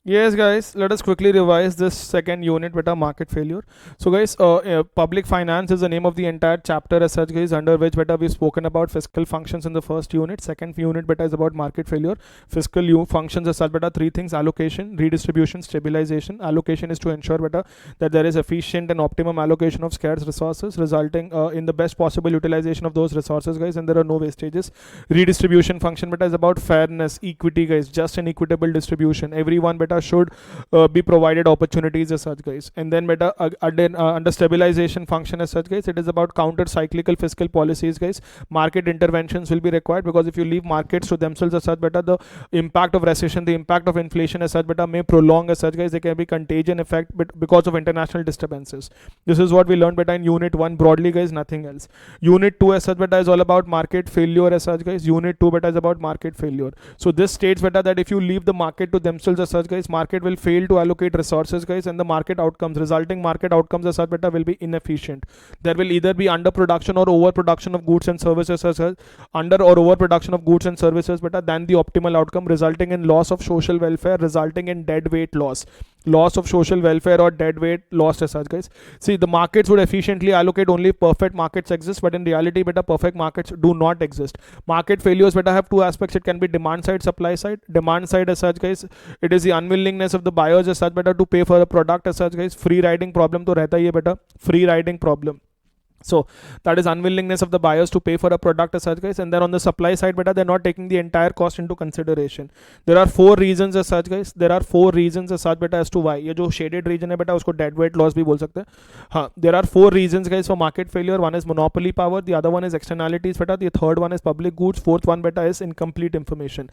Yes, guys, let us quickly revise this second unit with our market failure. So, guys, public finance is the name of the entire chapter as such, guys, under which beta we've spoken about fiscal functions in the first unit. Second unit beta is about market failure. Fiscal functions as such beta three things: allocation, redistribution, stabilization. Allocation is to ensure beta that there is efficient and optimum allocation of scarce resources, resulting in the best possible utilization of those resources, guys, and there are no wastages. Redistribution function beta is about fairness, equity, guys, just an equitable distribution. Everyone beta should be provided opportunities as such, guys. And then beta under stabilization function as such, guys, it is about counter cyclical fiscal policies, guys. Market interventions will be required, because if you leave markets to themselves as such beta, the impact of recession, the impact of inflation as such beta may prolong as such, guys. There can be contagion effect because of international disturbances. This is what we learned beta in unit 1 broadly, guys, nothing else. Unit 2 as such beta is all about market failure as such, guys. Unit 2 beta is about market failure. So this states beta that if you leave the market to themselves as such, guys, market will fail to allocate resources, guys, and the market outcomes, resulting market outcomes as such beta, will be inefficient. There will either be underproduction or overproduction of goods and services as such, under or overproduction of goods and services beta than the optimal outcome, resulting in loss of social welfare, resulting in dead weight loss of social welfare or dead weight lost as such, guys. See, the markets would efficiently allocate, only perfect markets exist, but in reality beta perfect markets do not exist. Market failures beta have two aspects. It can be demand side, supply side. Demand side as such, guys, it is the unwillingness of the buyers as such beta to pay for a product as such, guys. Free riding problem to rehta hi hai beta, free riding problem. So that is unwillingness of the buyers to pay for a product as such, guys. And then on the supply side beta, they're not taking the entire cost into consideration. There are four reasons as such, guys. There are four reasons as such beta as to why. ये जो shaded region है बेटा, उसको dead weight loss भी बोल सकते हैं. हाँ, there are four reasons, guys, for market failure. One is monopoly power, the other one is externalities beta, the third one is public goods, fourth one beta is incomplete information.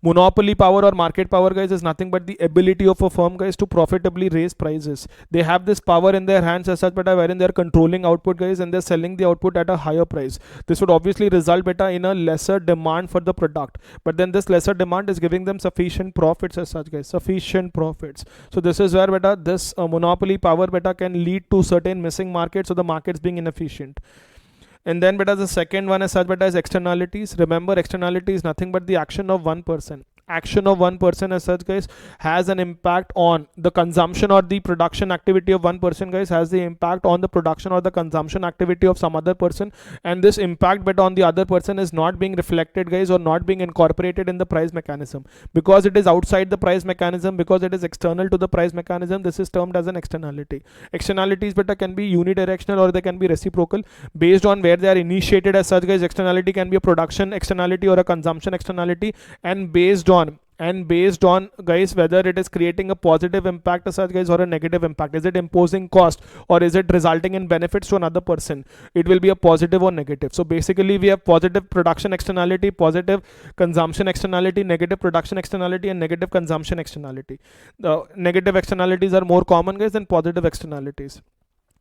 Monopoly power or market power, guys, is nothing but the ability of a firm, guys, to profitably raise prices. They have this power in their hands as such beta, wherein they're controlling output, guys, and they're selling the output at a higher price. This would obviously result beta in a lesser demand for the product, but then this lesser demand is giving them sufficient profits as such, guys, sufficient profits. So this is where beta this monopoly power beta can lead to certain missing markets, so the markets being inefficient. And then beta the second one as such beta is externalities. Remember, externality is nothing but the action of one person. Action of one person as such, guys, has an impact on the consumption or the production activity of one person, guys, has the impact on the production or the consumption activity of some other person. And this impact beta on the other person is not being reflected, guys, or not being incorporated in the price mechanism, because it is outside the price mechanism, because it is external to the price mechanism. This is termed as an externality. Externalities beta can be unidirectional or they can be reciprocal based on where they are initiated as such, guys. Externality can be a production externality or a consumption externality, and based on guys, whether it is creating a positive impact as such, guys, or a negative impact. Is it imposing cost, or is it resulting in benefits to another person? It will be a positive or negative. So basically we have positive production externality, positive consumption externality, negative production externality, and negative consumption externality. The negative externalities are more common, guys, than positive externalities.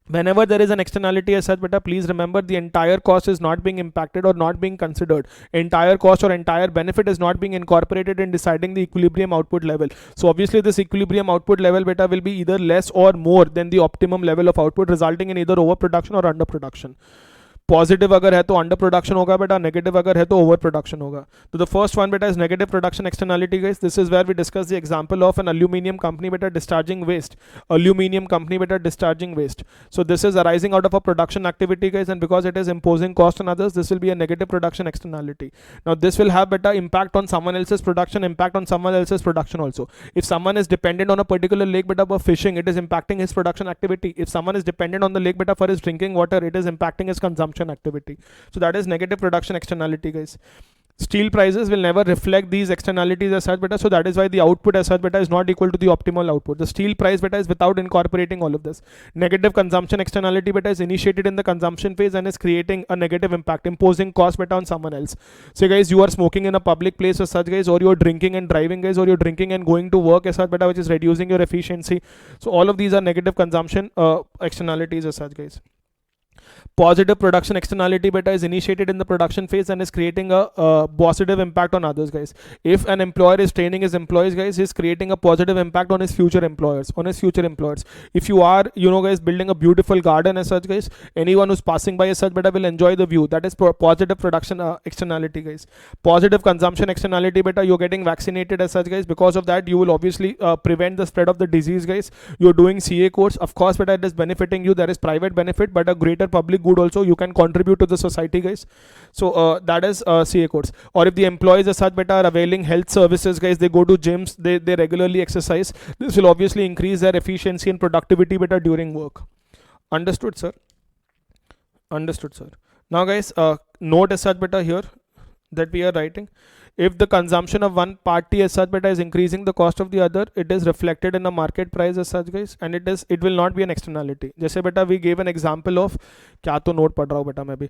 Whenever there is an externality as such beta, please remember the entire cost is not being impacted or not being considered. Entire cost or entire benefit is not being incorporated in deciding the equilibrium output level. So obviously this equilibrium output level beta will be either less or more than the optimum level of output, resulting in either overproduction or underproduction. Positive अगर है तो under production होगा बेटा, negative अगर है तो over production होगा. तो द फर्स्ट वन बेटा is negative production externality, guys. This is where we discuss the example of an aluminium company बेटा डिस्चार्जिंग वेस्ट. अल्यूमिनियम कंपनी बेटा discharging waste. So this is arising out of a production activity, guys, and because it is imposing cost on others, this will be a negative production externality. Now this will have better impact on someone else's production, impact on someone else's production also. If someone is dependent on a particular lake beta for fishing, it is impacting his production activity. If someone is dependent on the lake beta for his drinking water, it is impacting his consumption activity. So that is negative production externality, guys. Steel prices will never reflect these externalities as such beta, so that is why the output as such beta is not equal to the optimal output. The steel price beta is without incorporating all of this. Negative consumption externality beta is initiated in the consumption phase and is creating a negative impact, imposing cost beta on someone else. So guys, you are smoking in a public place as such, guys, or you're drinking and driving, guys, or you're drinking and going to work as such beta, which is reducing your efficiency. So all of these are negative consumption externalities as such, guys. Positive production externality beta is initiated in the production phase and is creating a positive impact on others, guys. If an employer is training his employees, guys, he's creating a positive impact on his future employers, If you are, guys, building a beautiful garden as such, guys, anyone who's passing by as such beta will enjoy the view. That is positive production externality, guys. Positive consumption externality beta, you're getting vaccinated as such, guys. Because of that, you will obviously prevent the spread of the disease, guys. You're doing CA course, of course, beta, it is benefiting you. There is private benefit, but a greater public good also. You can contribute to the society, guys. So that is CA course. Or if the employees as such beta are availing health services, guys, they go to gyms, they regularly exercise. This will obviously increase their efficiency and productivity beta during work. Understood, sir? Understood, sir. Now, guys, note as such beta here that we are writing. If the consumption of one party as such beta is increasing the cost of the other, it is reflected in a market price as such, guys, and it will not be an externality. जैसे बेटा we gave an example of, क्या तो note पढ़ रहा हूँ बेटा मैं भी,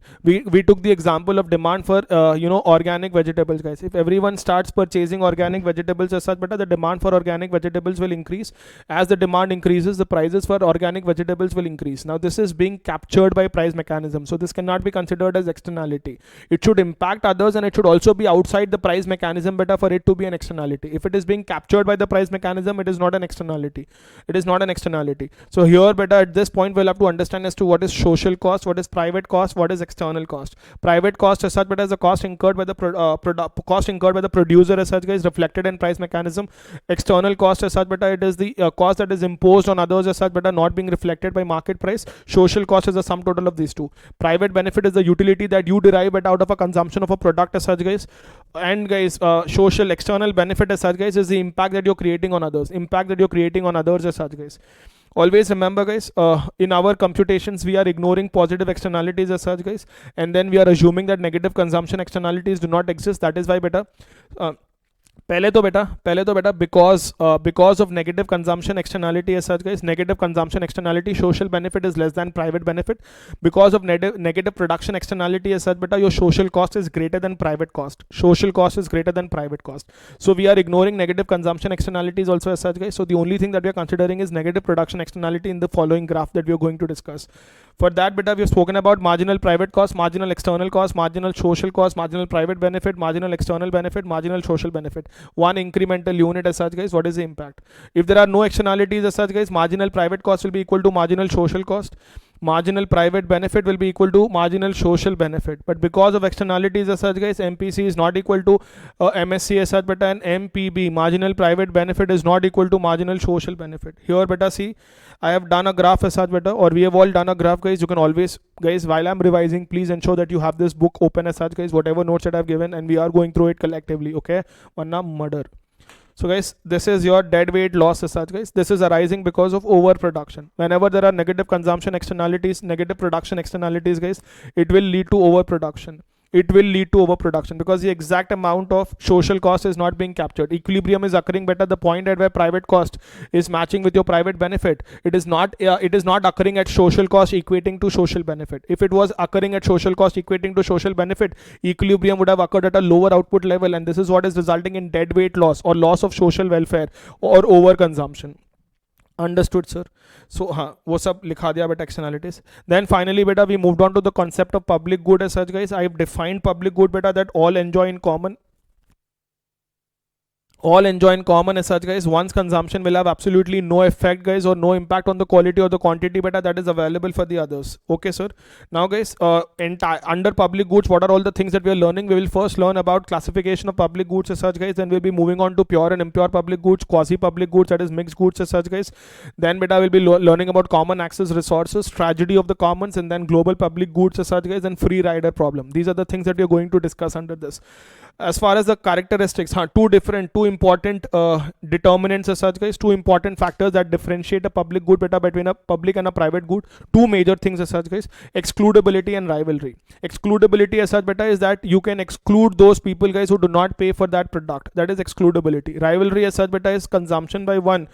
we took the example of demand for organic vegetables, guys. If everyone starts purchasing organic vegetables as such beta, the demand for organic vegetables will increase. As the demand increases, the prices for organic vegetables will increase. Now this is being captured by price mechanism, so this cannot be considered as externality. It should impact others and it should also be outside the price mechanism beta for it to be an externality. If it is being captured by the price mechanism, it is not an externality. It is not an externality. So here beta, at this point we'll have to understand as to what is social cost, what is private cost, what is external cost. Private cost as such beta is the cost incurred by the producer as such, guys, reflected in price mechanism. External cost as such beta, it is the cost that is imposed on others as such beta, not being reflected by market price. Social cost is the sum total of these two. Private benefit is the utility that you derive out of a consumption of a product as such, guys. And guys, social external benefit as such, guys, is the impact that you're creating on others. As such, guys. Always remember, guys, in our computations we are ignoring positive externalities as such, guys, and then we are assuming that negative consumption externalities do not exist. That is why beta पहले तो बेटा because of negative consumption externality as such, guys, negative consumption externality, social benefit is less than private benefit. Because of negative production externality as such beta, your social cost is greater than private cost. Social cost is greater than private cost. So we are ignoring negative consumption externalities also as such, guys. So the only thing that we are considering is negative production externality in the following graph that we are going to discuss. For that beta, we have spoken about marginal private cost, marginal external cost, marginal social cost, marginal private benefit, marginal external benefit, marginal social benefit. One incremental unit as such, guys, what is the impact? If there are no externalities as such, guys, marginal private cost will be equal to marginal social cost. Marginal private benefit will be equal to marginal social benefit. But because of externalities as such, guys, MPC is not equal to MSC as such beta, and MPB, marginal private benefit, is not equal to marginal social benefit. Here beta, see, I have done a graph as such beta, or we have all done a graph, guys. You can always, guys, while I'm revising, please ensure that you have this book open as such, guys, whatever notes that I've given, and we are going through it collectively, okay? Vanna murder. So guys, this is your dead weight loss as such, guys. This is arising because of overproduction. Whenever there are negative consumption externalities, negative production externalities, guys, it will lead to overproduction. Because the exact amount of social cost is not being captured. Equilibrium is occurring better the point at where private cost is matching with your private benefit. It is not occurring at social cost equating to social benefit. If it was occurring at social cost equating to social benefit, equilibrium would have occurred at a lower output level, and this is what is resulting in dead weight loss or loss of social welfare or overconsumption. Understood, sir? So वो सब लिखा दिया बेटा externalities. Then finally बेटा we moved on to the concept of public good as such, guys. I have defined public good बेटा that all enjoy in common as such, guys. One's consumption will have absolutely no effect, guys, or no impact on the quality or the quantity beta that is available for the others. Okay, sir? Now, guys, under public goods, what are all the things that we are learning? We will first learn about classification of public goods as such, guys. Then we'll be moving on to pure and impure public goods, quasi public goods, that is mixed goods as such, guys. Then beta we'll be learning about common access resources, tragedy of the commons, and then global public goods as such, guys, and free rider problem. These are the things that we are going to discuss under this. As far as the characteristics, two important determinants as such, guys, two important factors that differentiate a public good beta between a public and a private good. Two major things as such, guys: excludability and rivalry. Excludability as such beta is that you can exclude those people, guys, who do not pay for that product. That is excludability. Rivalry as such beta is consumption by one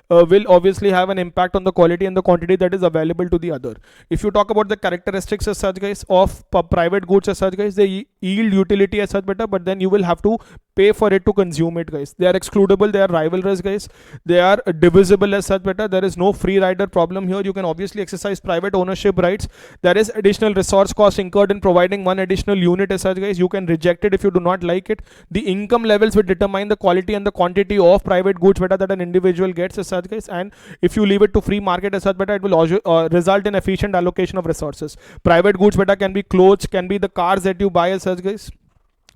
will obviously have an impact on the quality and the quantity that is available to the other. If you talk about the characteristics as such guys of private goods as such guys, they yield utility as such better, but then you will have to pay for it to consume it guys. They are excludable, they are rivalrous guys, they are divisible as such better. There is no free rider problem here. You can obviously exercise private ownership rights. There is additional resource cost incurred in providing one additional unit as such guys. You can reject it if you do not like it. The income levels will determine the quality and the quantity of private goods better that an individual gets as such guys, and if you leave it to free market as such better, it will also result in efficient allocation of resources. Private goods better can be clothes, can be the cars that you buy as such guys.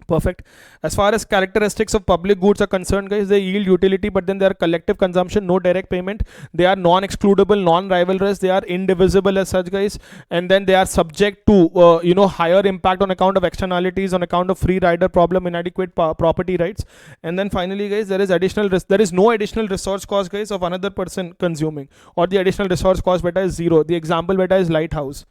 Perfect. As far as characteristics of public goods are concerned guys, they yield utility, but then they are collective consumption, no direct payment. They are non-excludable, non-rivalrous, they are indivisible as such guys, and then they are subject to higher impact on account of externalities, on account of free rider problem, inadequate property rights. And then finally guys, there is no additional resource cost guys of another person consuming, or the additional resource cost beta is zero. The example beta is lighthouse.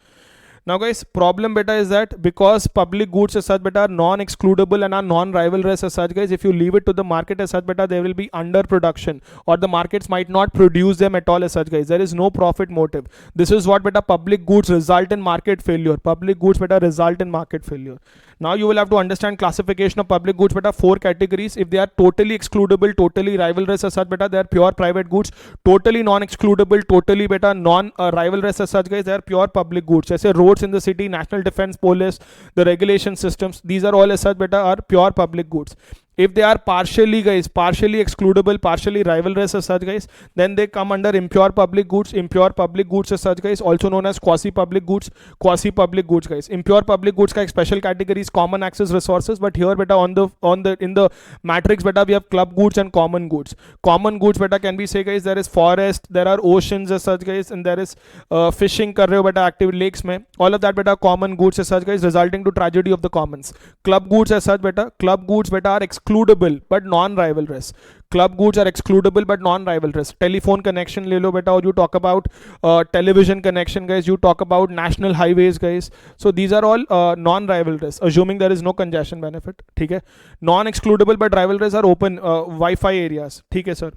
Now guys, problem beta is that because public goods as such beta are non-excludable and are non-rivalrous as such guys, if you leave it to the market as such beta, there will be underproduction, or the markets might not produce them at all as such guys. There is no profit motive. This is what beta public goods result in market failure. Public goods beta result in market failure. Now you will have to understand classification of public goods beta, 4 categories. If they are totally excludable, totally rivalrous as such beta, they are pure private goods. Totally non-excludable, totally beta non-rivalrous as such guys, they are pure public goods. As roads in the city, national defense, police, the regulation systems, these are all as such beta are pure public goods. If they are partially excludable, partially rivalrous as such guys, then they come under impure public goods. Impure public goods as such guys, also known as quasi public goods. Quasi public goods guys. Impure public goods का एक special category is common access resources, but here beta in the matrix beta we have club goods and common goods. Common goods beta can be say guys, there is forest, there are oceans as such guys, and there is fishing कर रहे हो beta active lakes में. All of that beta common goods as such guys, resulting to tragedy of the commons. Club goods as such beta are excludable but non-rivalrous. Club goods are excludable but non-rivalrous. Telephone connection ले लो बेटा, और you talk about television connection guys, you talk about national highways guys. So these are all non-rivalrous, assuming there is no congestion benefit. ठीक है. Non-excludable but rivalrous are open Wi-Fi areas. ठीक है sir.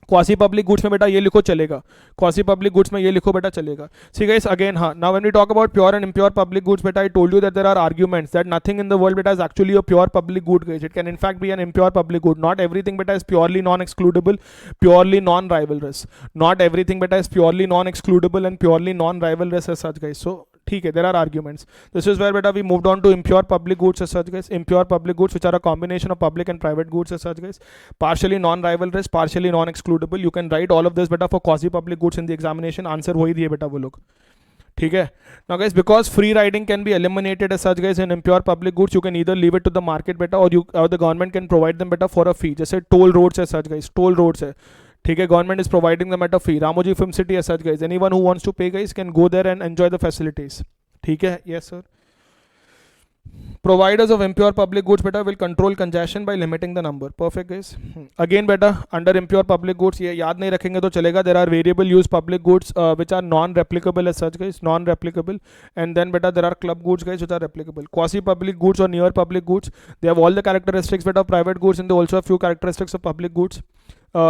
Quasi public goods में बेटा ये लिखो चलेगा, quasi public goods में ये लिखो बेटा चलेगा. See guys, again now when we talk about pure and impure public goods beta, I told you that there are arguments that nothing in the world beta is actually a pure public good guys. It can in fact be an impure public good. Not everything beta is purely non-excludable, purely non-rivalrous. Not everything beta is purely non-excludable and purely non-rivalrous as such guys. So ठीक है, there are arguments. This is where beta we moved on to impure public goods as such guys. Impure public goods which are a combination of public and private goods as such guys. Partially non-rivalrous, partially non-excludable. You can write all of this beta for quasi public goods in the examination. Answer वही दिए बेटा वो लोग. ठीक है. Now guys, because free riding can be eliminated as such guys in impure public goods, you can either leave it to the market beta, or the government can provide them beta for a fee. जैसे toll roads as such guys, toll roads है. ठीक है, government is providing them at a fee. Ramoji Film City as such guys, anyone who wants to pay guys can go there and enjoy the facilities. ठीक है, yes sir. Providers of impure public goods beta will control congestion by limiting the number. Perfect guys. Again beta under impure public goods, ये याद नहीं रखेंगे तो चलेगा. There are variable use public goods which are non-replicable as such guys, non-replicable. And then beta there are club goods guys which are replicable. Quasi public goods or near public goods, they have all the characteristics beta of private goods, and they also have few characteristics of public goods.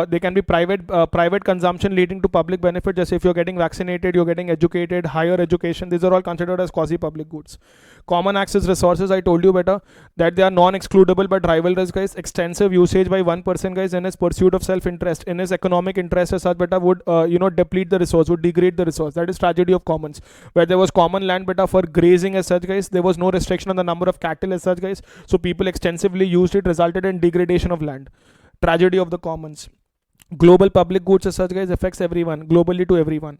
They can be private consumption leading to public benefit. Just if you're getting vaccinated, you're getting educated, higher education, these are all considered as quasi public goods. Common access resources, I told you better that they are non-excludable but rivalrous guys. Extensive usage by one person guys in his pursuit of self-interest, in his economic interest as such beta would deplete the resource, would degrade the resource. That is tragedy of commons. Where there was common land beta for grazing as such guys, there was no restriction on the number of cattle as such guys, so people extensively used it, resulted in degradation of land. Tragedy of the commons. Global public goods as such guys affects everyone, globally to everyone.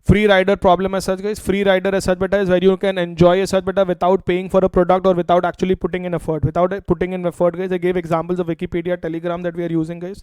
Free rider problem as such guys, free rider as such beta is where you can enjoy as such beta without paying for a product or without actually putting in effort. Without putting in effort guys, I gave examples of Wikipedia, Telegram that we are using guys.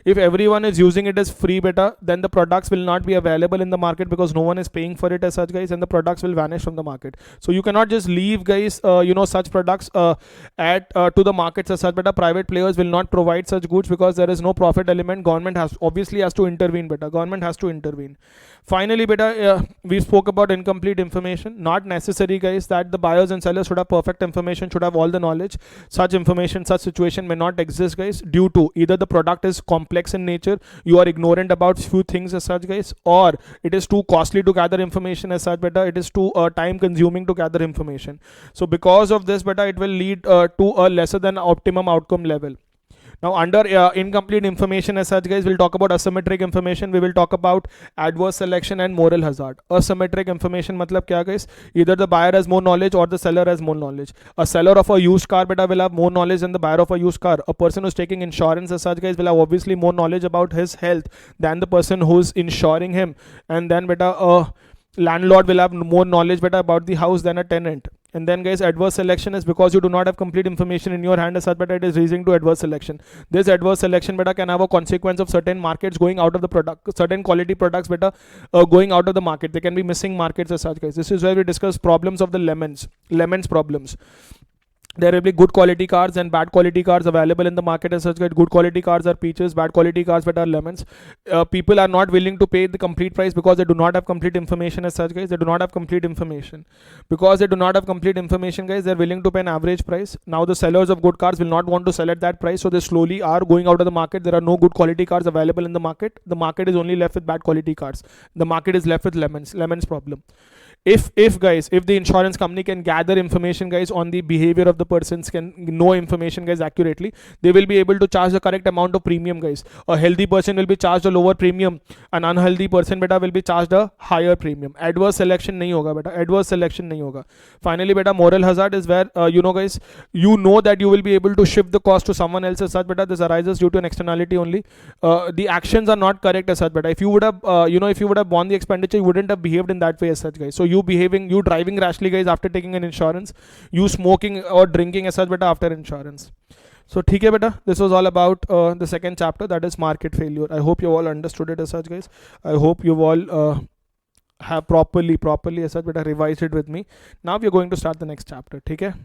If everyone is using it as free beta, then the products will not be available in the market because no one is paying for it as such guys, and the products will vanish from the market. So you cannot just leave guys such products to the markets as such beta. Private players will not provide such goods because there is no profit element. Government has to intervene beta. Government has to intervene. Finally beta, beta, we spoke about incomplete information. Not necessary, guys, that the buyers and sellers should have perfect information, should have all the knowledge. Such information, such situation may not exist, guys, due to either the product is complex in nature, you are ignorant about few things as such, guys, or it is too costly to gather information as such, beta, it is too time consuming to gather information. So because of this, beta, it will lead to a lesser than optimum outcome level. Now under incomplete information as such, guys, we'll talk about asymmetric information, we will talk about adverse selection and moral hazard. Asymmetric information matlab kya, guys? Either the buyer has more knowledge or the seller has more knowledge. A seller of a used car, beta, will have more knowledge than the buyer of a used car. A person who's taking insurance as such, guys, will have obviously more knowledge about his health than the person who's insuring him. And then, beta, a landlord will have more knowledge, beta, about the house than a tenant. And then, guys, adverse selection is because you do not have complete information in your hand as such, but it is leading to adverse selection. This adverse selection, beta, can have a consequence of certain markets going out of the product, certain quality products, beta, going out of the market. They can be missing markets as such, guys. This is where we discuss problems of the lemons problems. There will be good quality cars and bad quality cars available in the market as such. Good quality cars are peaches, bad quality cars but are lemons. People are not willing to pay the complete price because they do not have complete information as such, guys. They do not have complete information. Because they do not have complete information, guys, they're willing to pay an average price. Now the sellers of good cars will not want to sell at that price, so they slowly are going out of the market. There are no good quality cars available in the market. The market is only left with bad quality cars. The market is left with lemons problem. If the insurance company can gather information, guys, on the behavior of the persons, can know information, guys, accurately, they will be able to charge the correct amount of premium, guys. A healthy person will be charged a lower premium, an unhealthy person, beta, will be charged a higher premium. Adverse selection nahi hoga, beta. Adverse selection nahi hoga. Finally, beta, moral hazard is where guys, you know that you will be able to shift the cost to someone else as such, beta. This arises due to an externality only. The actions are not correct as such, beta. If you would have if you would have borne the expenditure, you wouldn't have behaved in that way as such, guys. So you driving rashly, guys, after taking an insurance, you smoking or drinking as such, beta, after insurance. So theek hai, beta, this was all about the second chapter, that is market failure. I hope you all understood it as such, guys. I hope you all have properly as such, beta, revised it with me. Now we are going to start the next chapter. Theek hai.